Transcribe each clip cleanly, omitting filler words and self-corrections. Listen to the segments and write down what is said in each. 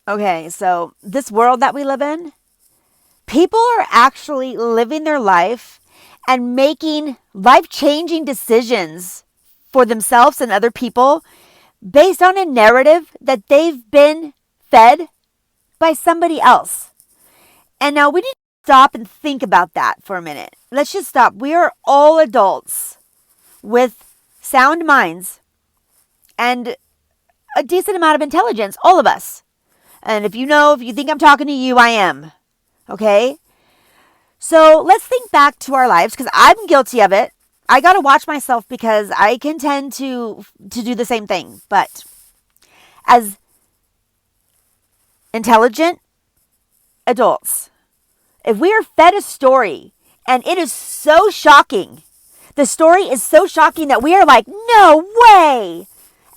Okay, so this world that we live in, people are actually living their life and making life-changing decisions for themselves and other people based on a narrative that they've been fed by somebody else. And now we need to stop and think about that for a minute. Let's just stop. We are all adults with sound minds and a decent amount of intelligence, all of us. And if you think I'm talking to you, I am. Okay? So let's think back to our lives because I'm guilty of it. I got to watch myself because I can tend to do the same thing. But as intelligent adults, if we are fed a story and it is so shocking, the story is so shocking that we are like, no way.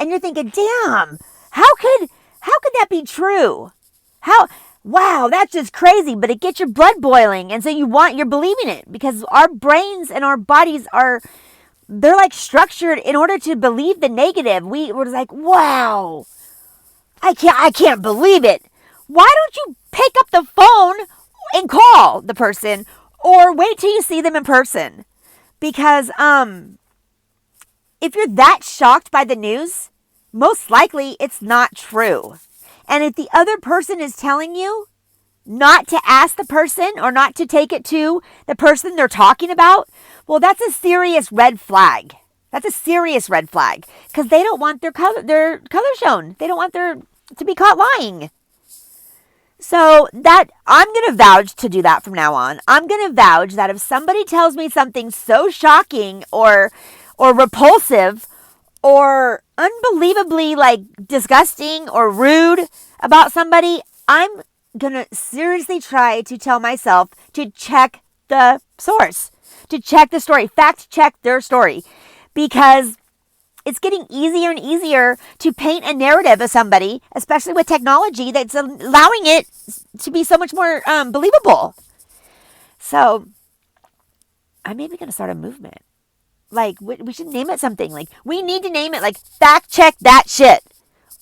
And you're thinking, damn, how could that be true? Wow, that's just crazy, but it gets your blood boiling. And so you're believing it because our brains and our bodies they're like structured in order to believe the negative. We're like, wow, I can't believe it. Why don't you pick up the phone and call the person or wait till you see them in person? Because, if you're that shocked by the news, most likely it's not true. And if the other person is telling you not to ask the person or not to take it to the person they're talking about, well, that's a serious red flag. That's a serious red flag because they don't want their color shown. They don't want to be caught lying. So that I'm going to vouch to do that from now on. I'm going to vouch that if somebody tells me something so shocking or repulsive or unbelievably like disgusting or rude about somebody, I'm going to seriously try to tell myself to check the source, to check the story, fact check their story, because it's getting easier and easier to paint a narrative of somebody, especially with technology that's allowing it to be so much more believable. So I'm maybe going to start a movement. Like, we should name it something. Like, we need to name it like fact check that shit.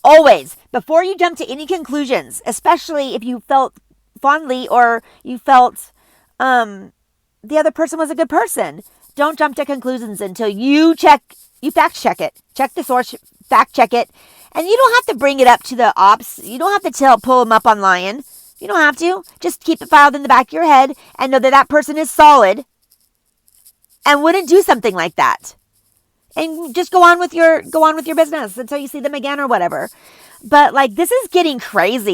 Always. Before you jump to any conclusions, especially if you felt fondly or you felt the other person was a good person. Don't jump to conclusions until you fact check it. Check the source, fact check it. And you don't have to bring it up to the ops. You don't have to pull them up online. You don't have to. Just keep it filed in the back of your head and know that person is solid and wouldn't do something like that. And just go on with your business until you see them again or whatever. But like, this is getting crazy.